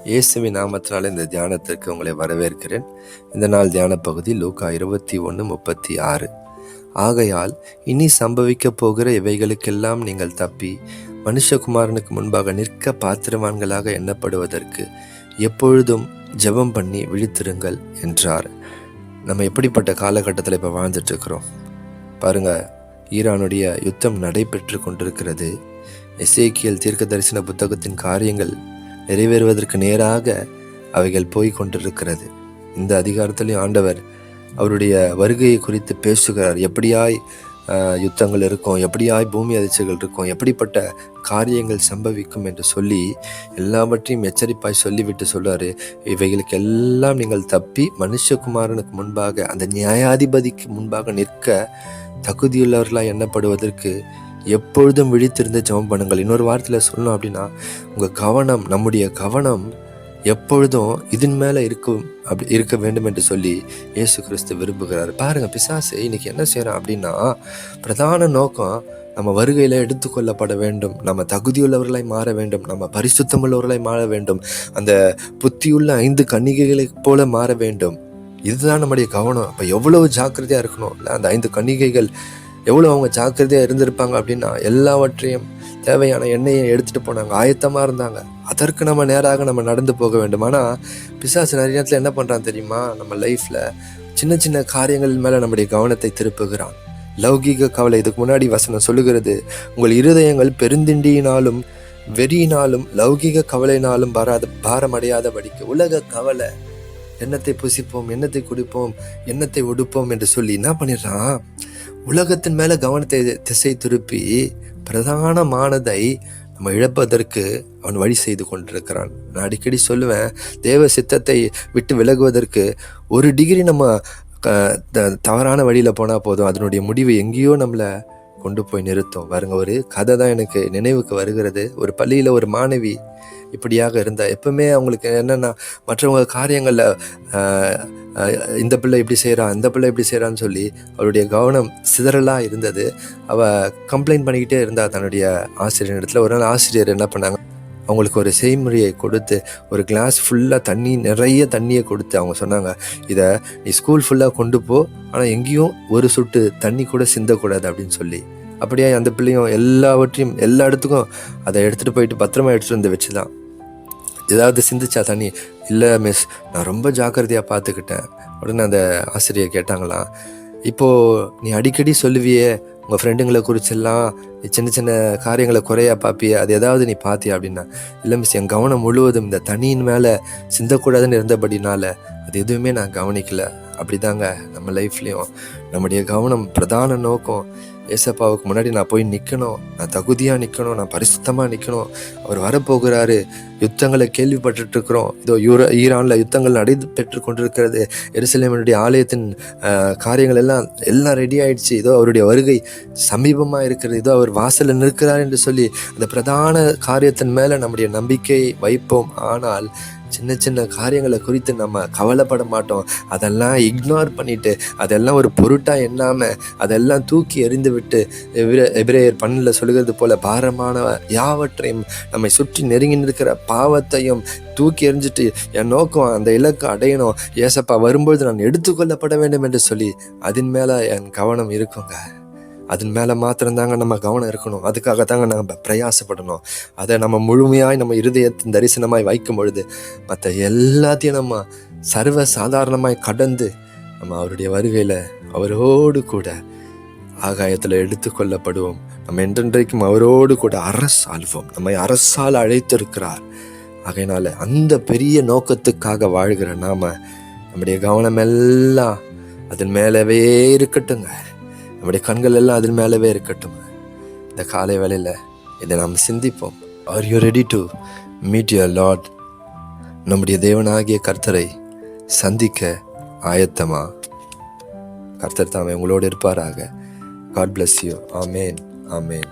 இயேசுவின் நாமத்தினால இந்த தியானத்திற்கு உங்களை வரவேற்கிறேன். இந்த நாள் தியான பகுதி லூக்கா 21:36. ஆகையால் இனி சம்பவிக்க போகிற இவைகளுக்கெல்லாம் நீங்கள் தப்பி மனுஷகுமாரனுக்கு முன்பாக நிற்க பாத்திரவான்களாக எண்ணப்படுவதற்கு எப்பொழுதும் ஜெபம் பண்ணி விழித்திருங்கள் என்றார். நம்ம எப்படிப்பட்ட காலகட்டத்தில் இப்போ வாழ்ந்துட்டு இருக்கிறோம் பாருங்க. ஈரானுடைய யுத்தம் நடைபெற்று கொண்டிருக்கிறது. எசேக்கியேல் தீர்க்க தரிசன புத்தகத்தின் காரியங்கள் நிறைவேறுவதற்கு நேராக அவைகள் போய் கொண்டிருக்கிறது. இந்த அதிகாரத்திலையும் ஆண்டவர் அவருடைய வருகையை குறித்து பேசுகிறார். எப்படியாய் யுத்தங்கள் இருக்கும், எப்படியாய் பூமி அதிர்ச்சிகள் இருக்கும், எப்படிப்பட்ட காரியங்கள் சம்பவிக்கும் என்று சொல்லி எல்லாவற்றையும் எச்சரிப்பாய் சொல்லிவிட்டு சொல்றாரு, இவைகளுக்கு எல்லாம் நீங்கள் தப்பி மனுஷகுமாரனுக்கு முன்பாக, அந்த நியாயாதிபதிக்கு முன்பாக நிற்க தகுதியுள்ளவர்களாய் எண்ணப்படுவதற்கு எப்பொழுதும் விழித்திருந்து ஜெபம் பண்ணுங்கள். இன்னொரு வாரத்தில் சொல்லணும் அப்படின்னா, நம்முடைய கவனம் எப்பொழுதும் இதன் மேலே இருக்க வேண்டும் என்று சொல்லி இயேசு கிறிஸ்து விரும்புகிறார். பாருங்க, பிசாசு இன்னைக்கு என்ன செய்யறான் அப்படின்னா, பிரதான நோக்கம் நம்ம வருகையில எடுத்துக்கொள்ளப்பட வேண்டும், நம்ம தகுதியுள்ளவர்களாய் மாற வேண்டும், நம்ம பரிசுத்தமுள்ளவர்களாய் மாற வேண்டும், அந்த புத்தியுள்ள 5 கன்னிகைகளைப் போல மாற வேண்டும். இதுதான் நம்முடைய கவனம். அப்போ எவ்வளவு ஜாக்கிரதையா இருக்கணும் இல்லை? அந்த 5 கன்னிகைகள் எவ்வளோ அவங்க ஜாக்கிரதையாக இருந்திருப்பாங்க அப்படின்னா, எல்லாவற்றையும் தேவையான எண்ணெயை எடுத்துகிட்டு போனாங்க, ஆயத்தமாக இருந்தாங்க. அதற்கு நம்ம நேராக நம்ம நடந்து போக வேண்டும். ஆனால் பிசாசு நிறைய நேரத்தில் என்ன பண்ணுறான் தெரியுமா? நம்ம லைஃப்பில் சின்ன சின்ன காரியங்கள் மேலே நம்முடைய கவனத்தை திருப்புகிறான். லௌகீக கவலை, இதுக்கு முன்னாடி வசனம் சொல்லுகிறது, உங்கள் இருதயங்கள் பெருந்திண்டியினாலும் வெறியினாலும் லௌகீக கவலையினாலும் பாரமடையாதபடிக்கு. உலக கவலை, எண்ணத்தை புசிப்போம், எண்ணத்தை குடிப்போம், எண்ணத்தை உடுப்போம் என்று சொல்லி என்ன பண்ணிடுறான்? உலகத்தின் மேல கவனத்தை திசை திருப்பி பிரதானமானதை நம்ம இழப்பதற்கு அவன் வழி செய்து கொண்டிருக்கிறான். நான் அடிக்கடி சொல்லுவேன், தேவ சித்தத்தை விட்டு விலகுவதற்கு 1 டிகிரி நம்ம தவறான வழியில போனா போதும், அதனுடைய முடிவு எங்கேயோ நம்மளை கொண்டு போய் நிறுத்தும். பாருங்க, ஒரு கதை தான் எனக்கு நினைவுக்கு வருகிறது. ஒரு பள்ளியில ஒரு மாணவி இப்படியாக இருந்தா. எப்பவுமே அவங்களுக்கு என்னன்னா, மற்றவங்க காரியங்கள்ல இந்த பிள்ளை இப்படி செய்யறான், இந்த பிள்ளை இப்படி செய்யறான்னு சொல்லி அவருடைய கவனம் சிதறலா இருந்தது. அவ கம்ப்ளைண்ட் பண்ணிக்கிட்டே இருந்தா தன்னுடைய ஆசிரியர் இடத்துல. ஒரு நாள் ஆசிரியர் என்ன பண்ணாங்க, அவங்களுக்கு ஒரு செய்முறையை கொடுத்து ஒரு கிளாஸ் ஃபுல்லாக நிறைய தண்ணியை கொடுத்து அவங்க சொன்னாங்க, இதை நீ ஸ்கூல் ஃபுல்லாக கொண்டு போ, ஆனால் எங்கேயும் ஒரு சொட்டு தண்ணி கூட சிந்தக்கூடாது அப்படின்னு சொல்லி. அப்படியே அந்த பிள்ளையும் எல்லாவற்றையும் எல்லா இடத்துக்கும் அதை எடுத்துகிட்டு போயிட்டு பத்திரமா எடுத்துகிட்டு வந்து வச்சுதான். ஏதாவது சிந்திச்சா தண்ணி? இல்லை மிஸ், நான் ரொம்ப ஜாக்கிரதையாக பார்த்துக்கிட்டேன். உடனே அந்த ஆசிரியர் கேட்டாங்களாம், இப்போது நீ அடிக்கடி சொல்லுவியே உங்கள் ஃப்ரெண்டுங்களை குறிச்செல்லாம் சின்ன சின்ன காரியங்களை குறையா பார்ப்பிய, அது ஏதாவது நீ பார்த்தியா அப்படின்னா. இல்லை மிஸ், என் கவனம் முழுவதும் இந்த தண்ணியின் மேலே சிந்தக்கூடாதுன்னு இருந்தபடினால அது எதுவுமே நான் கவனிக்கலை. அப்படிதாங்க நம்ம லைஃப்லேயும் நம்முடைய கவனம், பிரதான நோக்கம் ஏசப்பாவுக்கு முன்னாடி நான் போய் நிற்கணும், நான் தகுதியாக நிற்கணும், நான் பரிசுத்தமாக நிற்கணும். அவர் வரப்போகிறாரு. யுத்தங்களை கேள்விப்பட்டு இருக்கிறோம். இதோ ஈரானில் யுத்தங்கள் நடைபெற்று கொண்டிருக்கிறது. எருசலேமினுடைய ஆலயத்தின் காரியங்கள் எல்லாம் ரெடி ஆயிடுச்சு. இதோ அவருடைய வருகை சமீபமாக இருக்கிறது. இதோ அவர் வாசலில் நிற்கிறார் என்று சொல்லி அந்த பிரதான காரியத்தின் மேலே நம்முடைய நம்பிக்கையை வைப்போம். ஆனால் சின்ன சின்ன காரியங்களை குறித்து நம்ம கவலைப்பட மாட்டோம். அதெல்லாம் இக்னோர் பண்ணிட்டு, அதெல்லாம் ஒரு பொருட்டாக எண்ணாமல் அதெல்லாம் தூக்கி எறிந்து விட்டு, எபிரேயர் 12 சொல்லுகிறது போல பாரமான யாவற்றையும் நம்மை சுற்றி நெருங்கி நிற்கிற பாவத்தையும் தூக்கி எறிஞ்சிட்டு, என் நோக்கம் அந்த இலக்கை அடையணும், ஏசப்பா வரும்பொழுது நான் எடுத்துக்கொள்ளப்பட வேண்டும் என்று சொல்லி அதன் மேலே என் கவனம் இருக்குங்க. அதன் மேலே மாத்திரம்தாங்க நம்ம கவனம் இருக்கணும். அதுக்காக தாங்க நம்ம பிரயாசப்படணும். அதை நம்ம முழுமையாய் நம்ம இருதயத்தின் தரிசனமாய் வைக்கும் பொழுது மற்ற எல்லாத்தையும் நம்ம சர்வ சாதாரணமாய் கடந்து நம்ம அவருடைய வருகையில் அவரோடு கூட ஆகாயத்தில் எடுத்துக்கொள்ளப்படுவோம். நம்ம என்றென்றைக்கும் அவரோடு கூட அரசாள்வோம். நம்மை அரசால் அழைத்திருக்கிறார். ஆகையினால அந்த பெரிய நோக்கத்துக்காக வாழ்கிற நம்முடைய கவனம் எல்லாம் அதன் மேலவே இருக்கட்டுங்க. நம்முடைய கண்கள் எல்லாம் அதன் மேலவே இருக்கட்டும். இந்த காலை வேளையில் இதை நாம் சிந்திப்போம். Are you ready to meet your Lord? நம்முடைய தேவனாகிய கர்த்தரை சந்திக்க ஆயத்தமா? கர்த்தர் தாமே உங்களோடு இருப்பாராக. God bless you. Amen, amen.